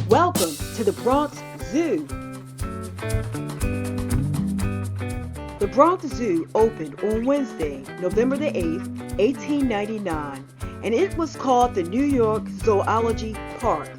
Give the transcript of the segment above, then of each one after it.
Welcome to the Bronx Zoo. The Bronx Zoo opened on Wednesday, November the 8th, 1899, and it was called the New York Zoology Park.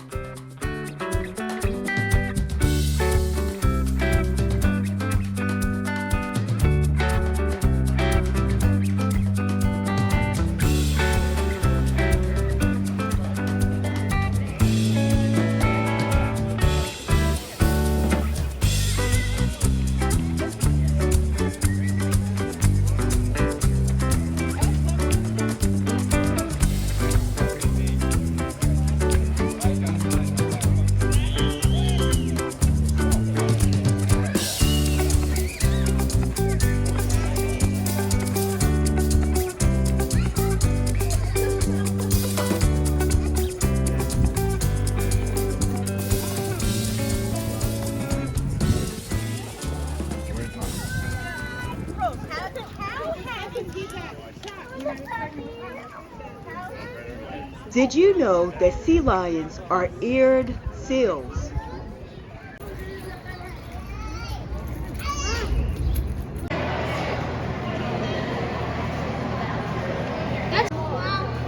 Did you know that sea lions are eared seals?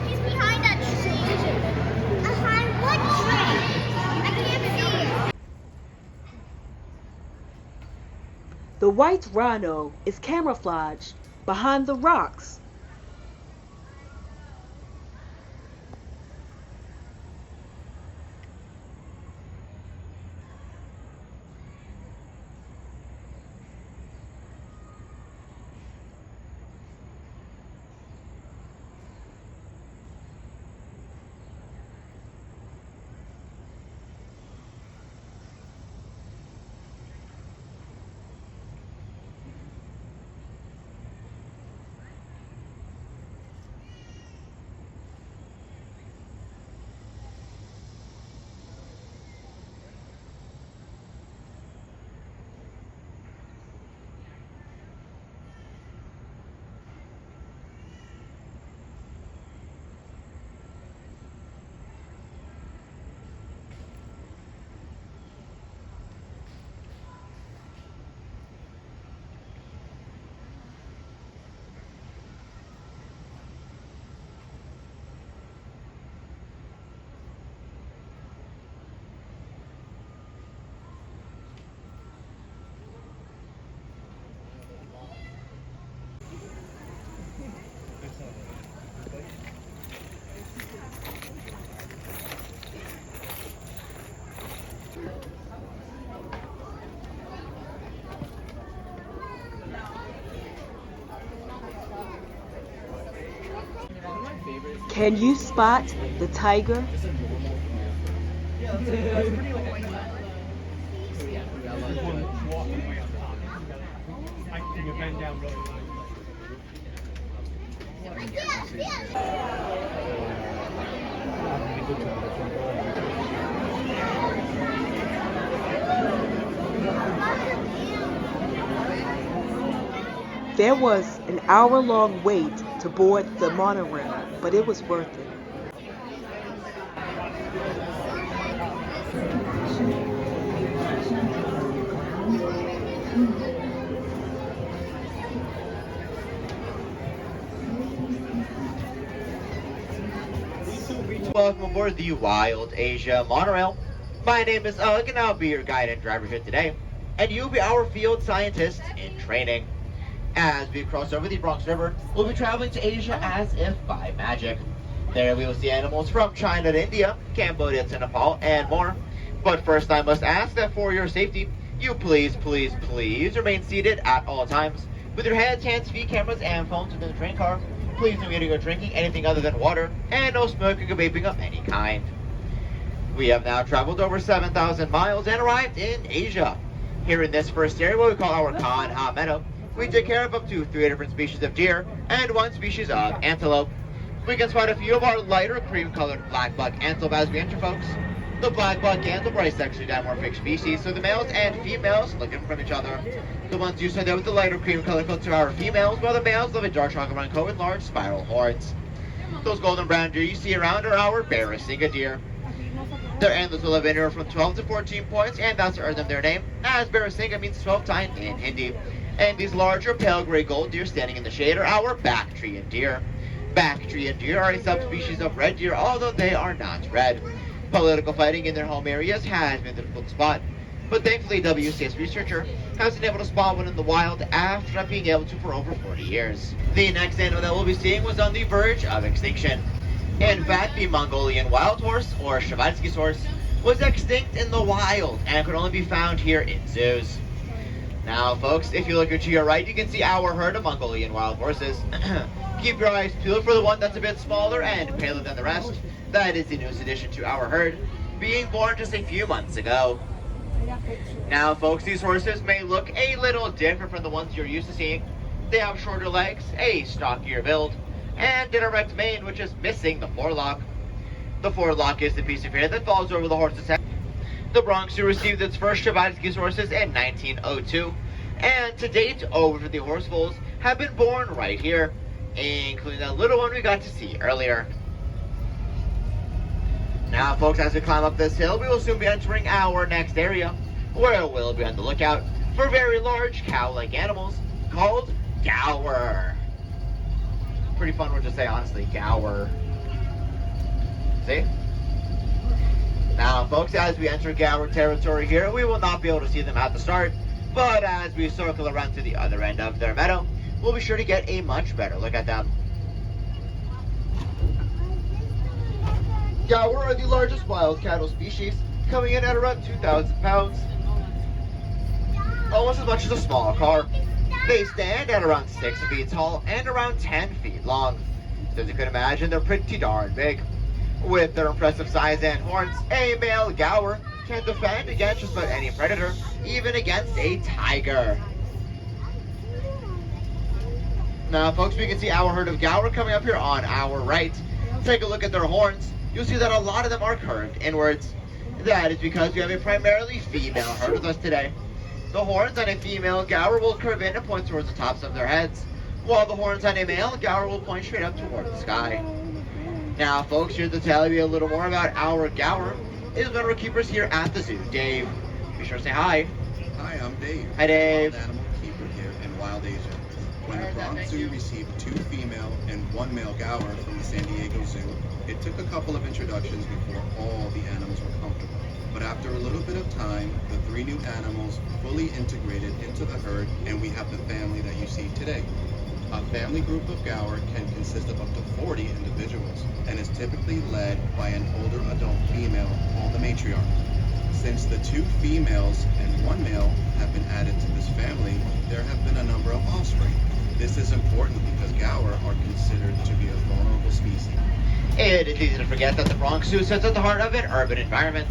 He's behind that tree. Behind what tree? I can't see it. The white rhino is camouflaged behind the rocks. Can you spot the tiger? There was an hour-long wait to board the monorail, but it was worth it. Welcome aboard the Wild Asia monorail. My name is Ugg, and I'll be your guide and driver here today, and you'll be our field scientist in training. As we cross over the Bronx River, we'll be traveling to Asia as if by magic. There we will see animals from China to India, Cambodia to Nepal, and more. But first I must ask that for your safety, you please remain seated at all times, with your heads, hands, feet, cameras, and phones within the train car. Please no eating or drinking anything other than water, and no smoking or vaping of any kind. We have now traveled over 7,000 miles and arrived in Asia. Here in this first area, what we call our Kanha Meadow, we take care of up to 3 different species of deer and 1 species of antelope. We can spot a few of our lighter cream-colored black-buck antelope as we enter, folks. The black-buck antelope are a sexually dimorphic species, so the males and females look different from each other. The ones you saw there with the lighter cream-colored coats are our females, while the males live a dark chocolate brown coat with large spiral horns. Those golden brown deer you see around are our Barassinga deer. Their antlers will have anywhere from 12 to 14 points, and that's earned them their name, as Barasinga means 12 time in Hindi. And these larger pale gray gold deer standing in the shade are our Bactrian deer. Bactrian deer are a subspecies of red deer, although they are not red. Political fighting in their home areas has been difficult to spot, but thankfully WCS researcher has been able to spot one in the wild after not being able to for over 40 years. The next animal that we'll be seeing was on the verge of extinction. In fact, the Mongolian wild horse, or Shavatsky's horse, was extinct in the wild and could only be found here in zoos. Now, folks, if you look to your right, you can see our herd of Mongolian wild horses. Keep your eyes peeled for the one that's a bit smaller and paler than the rest. That is the newest addition to our herd, being born just a few months ago. Now, folks, these horses may look a little different from the ones you're used to seeing. They have shorter legs, a stockier build, and an erect mane, which is missing the forelock. The forelock is the piece of hair that falls over the horse's head. The Bronx Zoo received its first Shavatsky's horses in 1902, and to date, over 50 horse foals have been born right here, including that little one we got to see earlier. Now, folks, as we climb up this hill, we will soon be entering our next area, where we'll be on the lookout for very large cow-like animals called gaur. Pretty fun word to say, honestly, gaur. See? Now, folks, as we enter gaur territory here, we will not be able to see them at the start, but as we circle around to the other end of their meadow, we'll be sure to get a much better look at them. Gaur are the largest wild cattle species, coming in at around 2,000 pounds, almost as much as a small car. They stand at around 6 feet tall and around 10 feet long. So as you can imagine, they're pretty darn big. With their impressive size and horns, a male gaur can defend against just about any predator, even against a tiger. Now, folks, we can see our herd of gaur coming up here on our right. Take a look at their horns. You'll see that a lot of them are curved inwards. That is because we have a primarily female herd with us today. The horns on a female gaur will curve in and point towards the tops of their heads, while the horns on a male gaur will point straight up towards the sky. Now, folks, here to tell you a little more about our gaur is one of our keepers here at the zoo, Dave. Be sure to say hi. Hi, I'm Dave. Hi, Dave. Wild animal keeper here in Wild Asia. When the Bronx Zoo received 2 female and 1 male gaur from the San Diego Zoo, it took a couple of introductions before all the animals were comfortable. But after a little bit of time, the 3 new animals fully integrated into the herd, and we have the family that you see today. A family group of gaur can consist of up to 40 individuals, and is typically led by an older adult female called the matriarch. Since the 2 females and 1 male have been added to this family, there have been a number of offspring. This is important because gaur are considered to be a vulnerable species. It is easy to forget that the Bronx Zoo sits at the heart of an urban environment,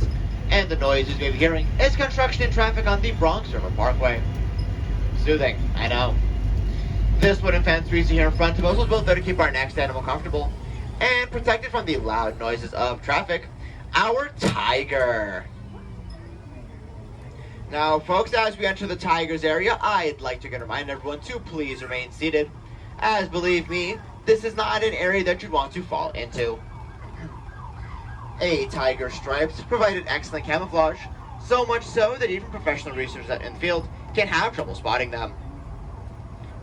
and the noises you may be hearing is construction and traffic on the Bronx River Parkway. Soothing, I know. This wooden fence we see here in front of us was built there to keep our next animal comfortable and protected from the loud noises of traffic, our tiger. Now, folks, as we enter the tiger's area, I'd like to remind everyone to please remain seated, as believe me, this is not an area that you'd want to fall into. A tiger's stripes provided excellent camouflage, so much so that even professional researchers in the field can have trouble spotting them.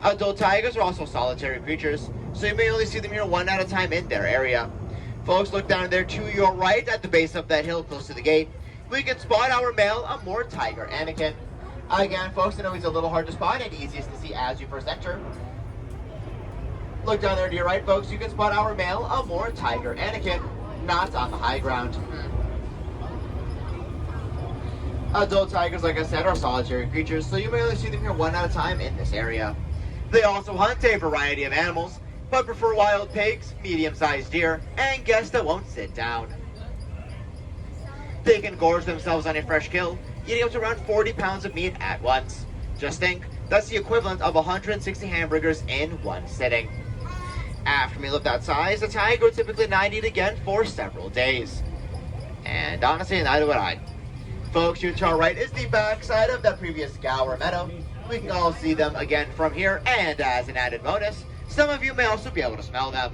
Adult tigers are also solitary creatures, so you may only see them here one at a time in their area. Folks, look down there to your right at the base of that hill close to the gate. We can spot our male Amur tiger, Anakin. Again, folks, I know he's a little hard to spot and easiest to see as you first enter. Look down there to your right, folks. You can spot our male Amur tiger, Anakin, not on the high ground. Adult tigers, like I said, are solitary creatures, so you may only see them here one at a time in this area. They also hunt a variety of animals, but prefer wild pigs, medium-sized deer, and guests that won't sit down. They can gorge themselves on a fresh kill, eating up to around 40 pounds of meat at once. Just think, that's the equivalent of 160 hamburgers in one sitting. After a meal of that size, a tiger would typically not eat again for several days. And honestly, neither would I. Folks, here to our right is the backside of that previous gaur meadow. We can all see them again from here, and as an added bonus, some of you may also be able to smell them.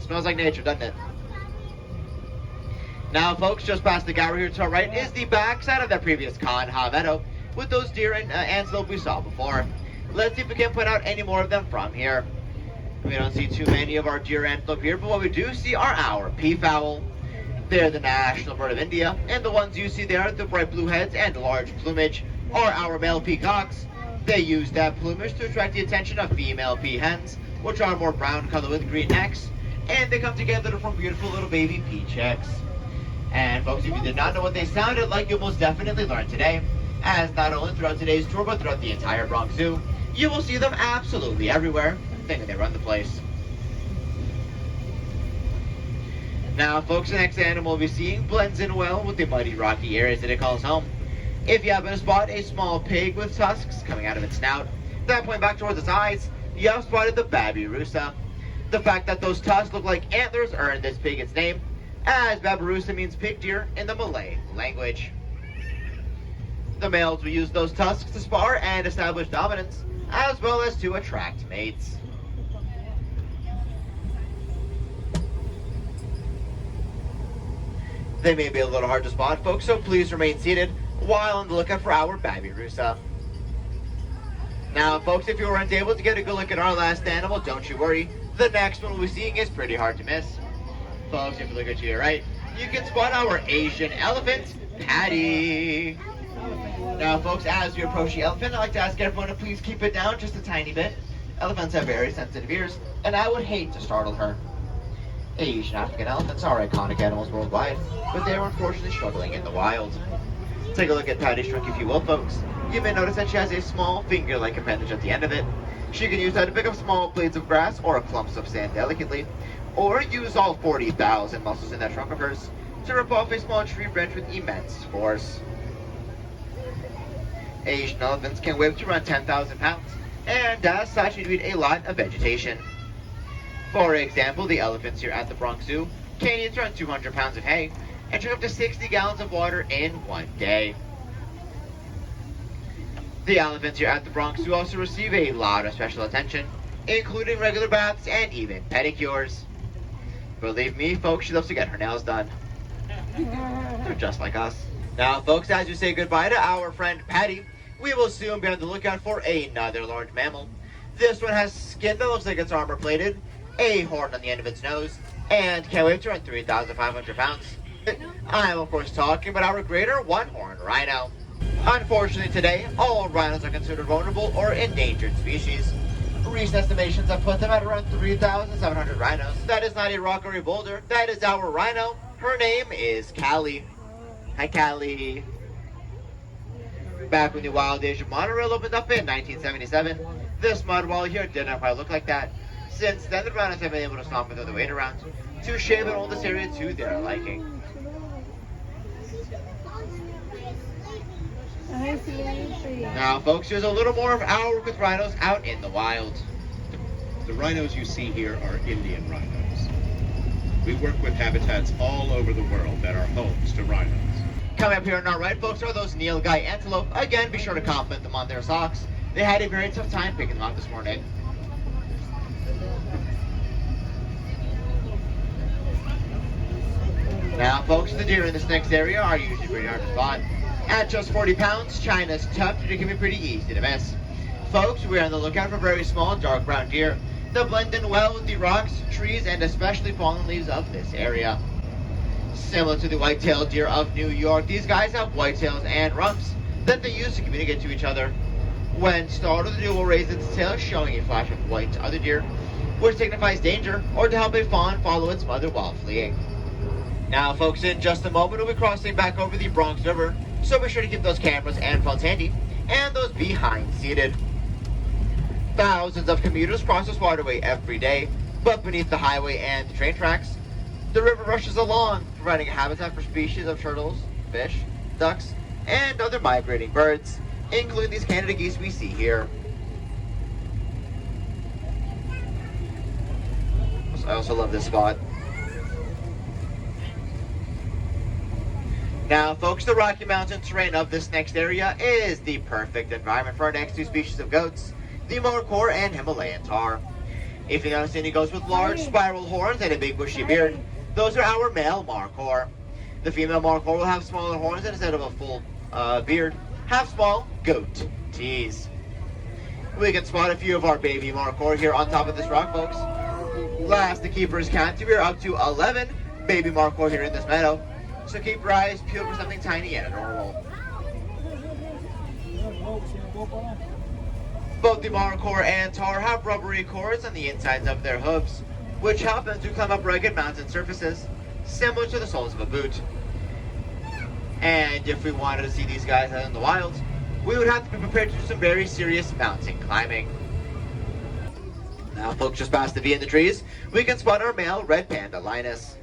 Smells like nature, doesn't it? Now, folks, just past the gallery here to our right is the backside of that previous Conha meadow with those deer and antelope we saw before. Let's see if we can put out any more of them from here. We don't see too many of our deer antelope here, but what we do see are our peafowl. They're the national bird of India, and the ones you see there, the bright blue heads and large plumage, are our male peacocks. They use that plumage to attract the attention of female peahens, which are more brown color with green necks, and they come together to form beautiful little baby pea chicks. And folks, if you did not know what they sounded like, you'll most definitely learn today, as not only throughout today's tour, but throughout the entire Bronx Zoo, you will see them absolutely everywhere, thinking they run the place. Now, folks, the next animal we'll be seeing blends in well with the muddy, rocky areas that it calls home. If you happen to spot a small pig with tusks coming out of its snout, that point back towards its eyes, you have spotted the babirusa. The fact that those tusks look like antlers earned this pig its name, as babirusa means pig deer in the Malay language. The males will use those tusks to spar and establish dominance, as well as to attract mates. They may be a little hard to spot, folks, so please remain seated while on the lookout for our babirusa. Now, folks, if you weren't able to get a good look at our last animal, don't you worry. The next one we'll be seeing is pretty hard to miss. Folks, if you look at your right, you can spot our Asian elephant, Patty. Now, folks, as we approach the elephant, I'd like to ask everyone to please keep it down just a tiny bit. Elephants have very sensitive ears, and I would hate to startle her. Asian African elephants are iconic animals worldwide, but they are unfortunately struggling in the wild. Take a look at Patty's trunk, if you will, folks. You may notice that she has a small finger-like appendage at the end of it. She can use that to pick up small blades of grass or clumps of sand delicately, or use all 40,000 muscles in that trunk of hers to rip off a small tree branch with immense force. Asian elephants can weigh up to around 10,000 pounds, and as such need a lot of vegetation. For example, the elephants here at the Bronx Zoo can eat around 200 pounds of hay and drink up to 60 gallons of water in one day. The elephants here at the Bronx Zoo also receive a lot of special attention, including regular baths and even pedicures. Believe me, folks, she loves to get her nails done. They're just like us. Now, folks, as we say goodbye to our friend Patty, we will soon be on the lookout for another large mammal. This one has skin that looks like it's armor-plated, a horn on the end of its nose, and can weigh up to around 3,500 pounds. I'm, of course, talking about our greater one-horned rhino. Unfortunately, today, all rhinos are considered vulnerable or endangered species. Recent estimations have put them at around 3,700 rhinos. That is not a rock or a boulder. That is our rhino. Her name is Callie. Hi, Callie. Back when the wild Asian monorail opened up in 1977, this mud wall here didn't quite look like that. Since then, the rhinos have been able to stomp their weight around to shape and hold this area to their liking. Now, folks, here's a little more of our work with rhinos out in the wild. The rhinos you see here are Indian rhinos. We work with habitats all over the world that are homes to rhinos. Coming up here on our right, folks, are those Nilgai antelope. Again, be sure to compliment them on their socks. They had a very tough time picking them out this morning. Now, folks, the deer in this next area are usually pretty hard to spot. At just 40 pounds, China's tough deer can be pretty easy to miss. Folks, we're on the lookout for very small, dark brown deer that blend in well with the rocks, trees, and especially fallen leaves of this area. Similar to the white-tailed deer of New York, these guys have whitetails and rumps that they use to communicate to each other. When startled, the deer will raise its tail, showing a flash of white to other deer, which signifies danger, or to help a fawn follow its mother while fleeing. Now, folks, in just a moment, we'll be crossing back over the Bronx River, so be sure to keep those cameras and phones handy, and those behind seated. Thousands of commuters cross this waterway every day, but beneath the highway and the train tracks, the river rushes along, providing a habitat for species of turtles, fish, ducks, and other migrating birds, including these Canada geese we see here. I also love this spot. Now, folks, the Rocky Mountain terrain of this next area is the perfect environment for our next two species of goats, the Morcor and Himalayan tar. If you notice any goats with large spiral horns and a big bushy beard, those are our male Morcor. The female markhor will have smaller horns instead of a full beard. Have small goat teeth. We can spot a few of our baby markhor here on top of this rock, folks. Last, the keepers count to be up to 11 baby markhor here in this meadow. So keep your eyes peeled for something tiny and adorable. Both the markhor and tar have rubbery cords on the insides of their hooves, which help them to climb up rugged mountain surfaces, similar to the soles of a boot. And if we wanted to see these guys out in the wild, we would have to be prepared to do some very serious mountain climbing. Now, folks, just past the V in the trees, we can spot our male red panda lioness.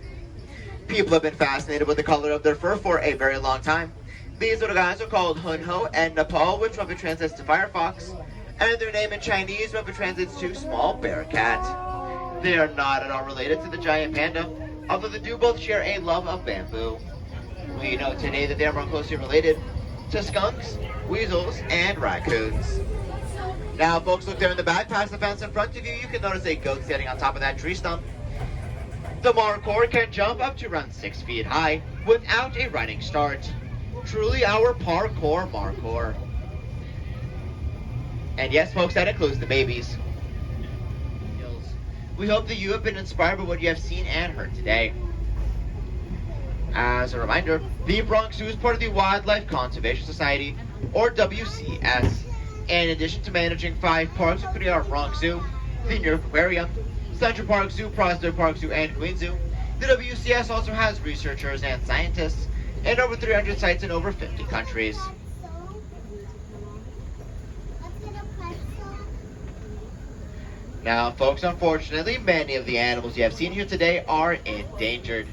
People have been fascinated with the color of their fur for a very long time. These little guys are called Hunho and Nepal, which roughly translates to firefox, and their name in Chinese roughly translates to small bear cat. They are not at all related to the giant panda, although they do both share a love of bamboo. We know today that they are more closely related to skunks, weasels, and raccoons. Now, folks, look there in the back, past the fence in front of you. You can notice a goat standing on top of that tree stump. The markhor can jump up to around 6 feet high without a running start. Truly our parkour markhor. And yes, folks, that includes the babies. We hope that you have been inspired by what you have seen and heard today. As a reminder, the Bronx Zoo is part of the Wildlife Conservation Society, or WCS. In addition to managing 5 parks, including our Bronx Zoo, the New York Aquarium, Central Park Zoo, Prospect Park Zoo, and Queens Zoo, the WCS also has researchers and scientists in over 300 sites in over 50 countries. Now, folks, unfortunately, many of the animals you have seen here today are endangered.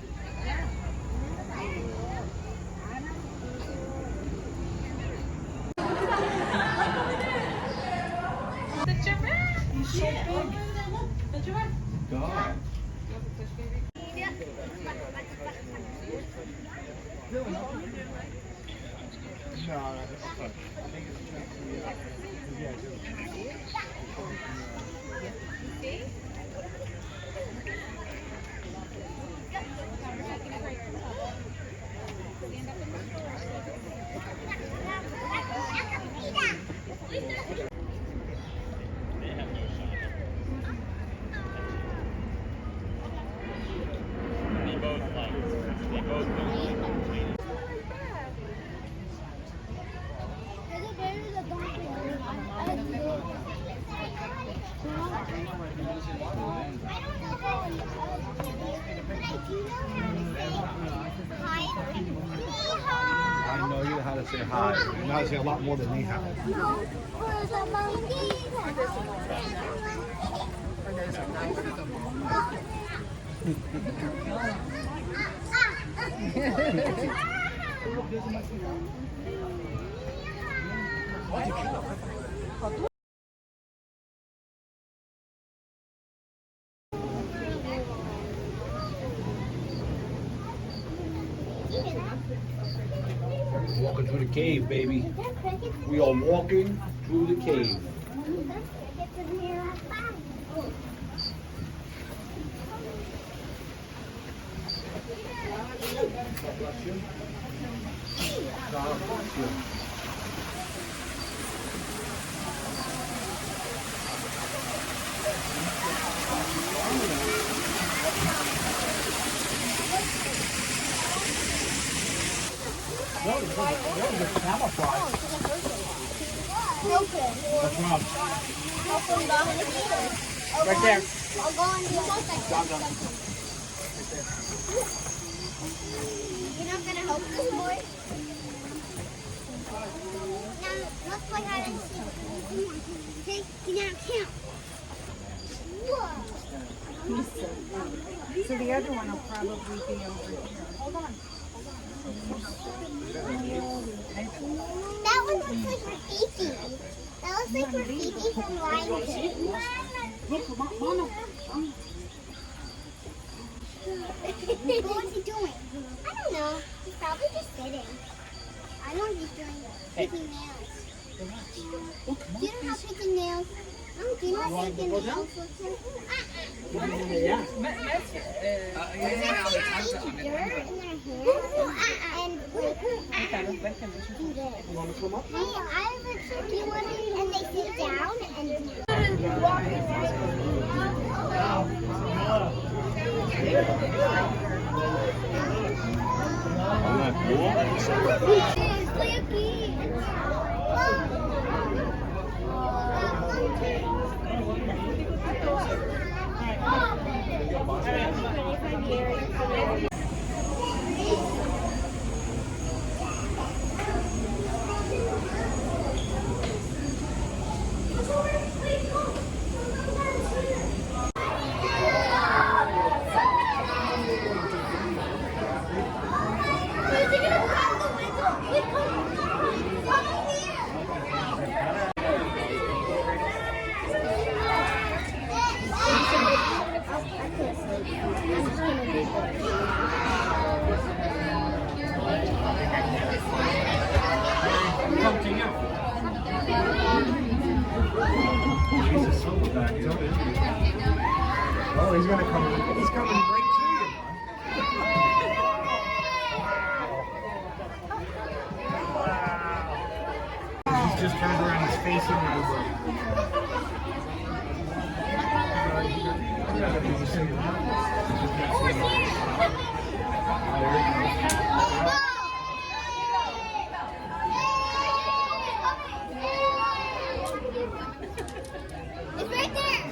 I know you know how to say hi. You know how to say a lot more than me how. Walking through the cave, baby. We are walking through the cave. God bless you. That was a camouflage. Okay. What's wrong? Right there. I'll go on the other side. You're not gonna help this boy? Now, let's play hide and seek. Okay, you now count. Whoa. So the other one will probably be over here. Hold on. That one looks like Rafiki. That looks like Rafiki from Lion King. What's he doing? I don't know. He's probably just sitting. I know he's doing picking nails. Do you know how picking nails? Do you want to go down? You want to come up? Hey, I have a tricky one, and they sit down and Oh, he's gonna come. He's coming right to you. He's just turned around. He's facing it's right there.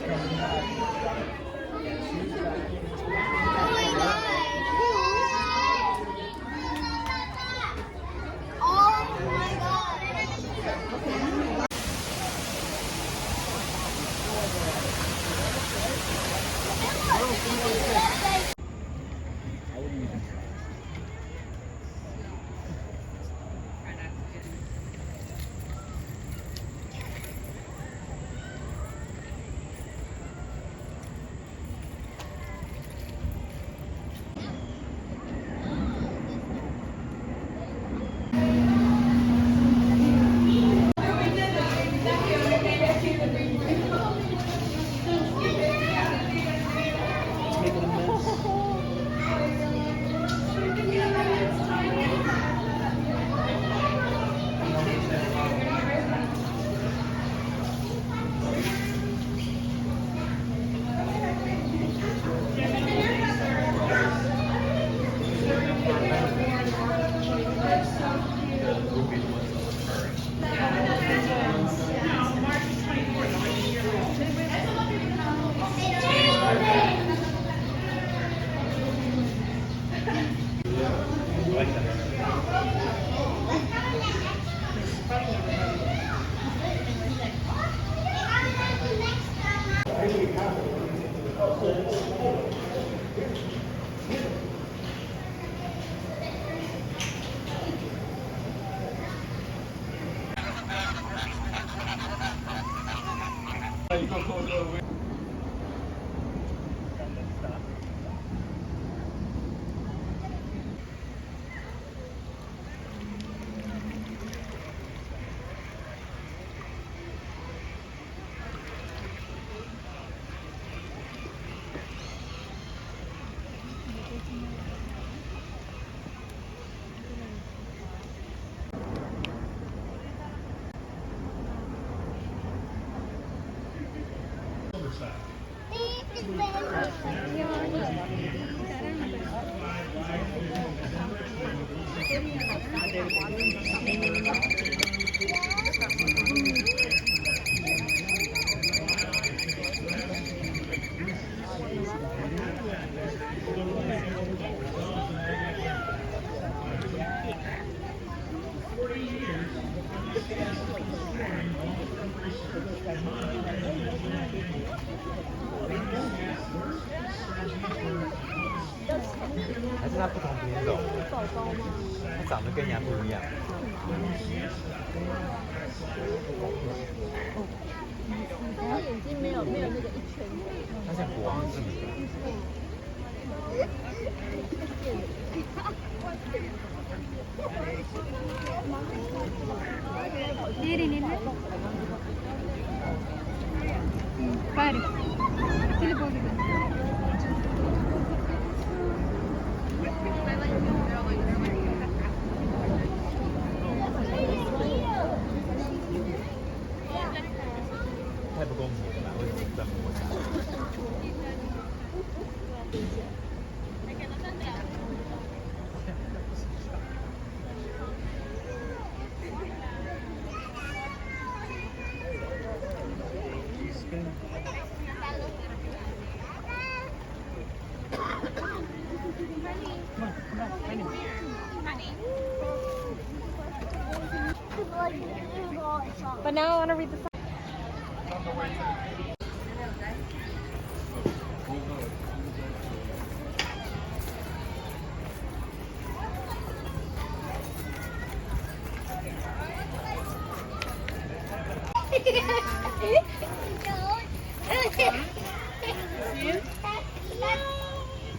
Oh my god.还是它不同品种，它长得跟羊不一样。它眼睛没有那个一圈，它像国王是吗？你。Pare. Aqui ele pode ver. But now I want to read the sign.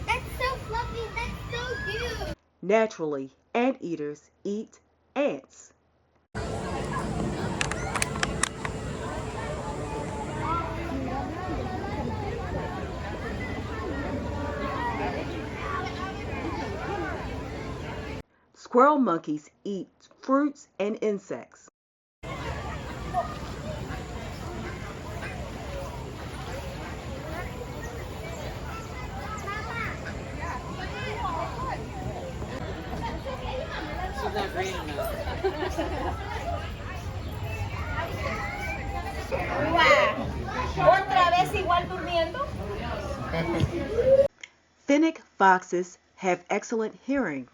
That's so fluffy. That's so cute. Naturally, anteaters eat ants. Squirrel monkeys eat fruits and insects. ¿Otra vez igual durmiendo? Fennec foxes have excellent hearing.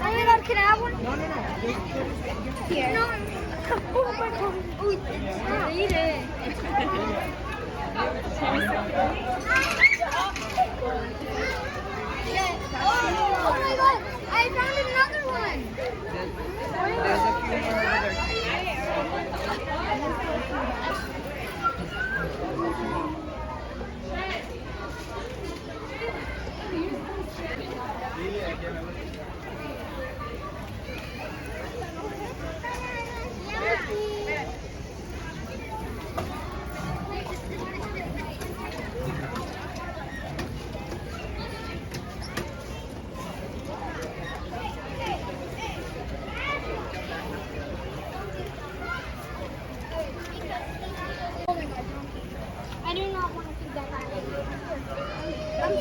Oh my god, can I have one? No. Here. No. Oh my god. Oh, eat it. Oh my god, I found another one. There's a few more over there. I do not want to feed that guy. I'm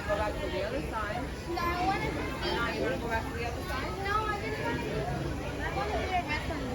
Go back to the other side. No, I want to. Now you want to go back to the other side? No, I didn't want to. I want to do it next time.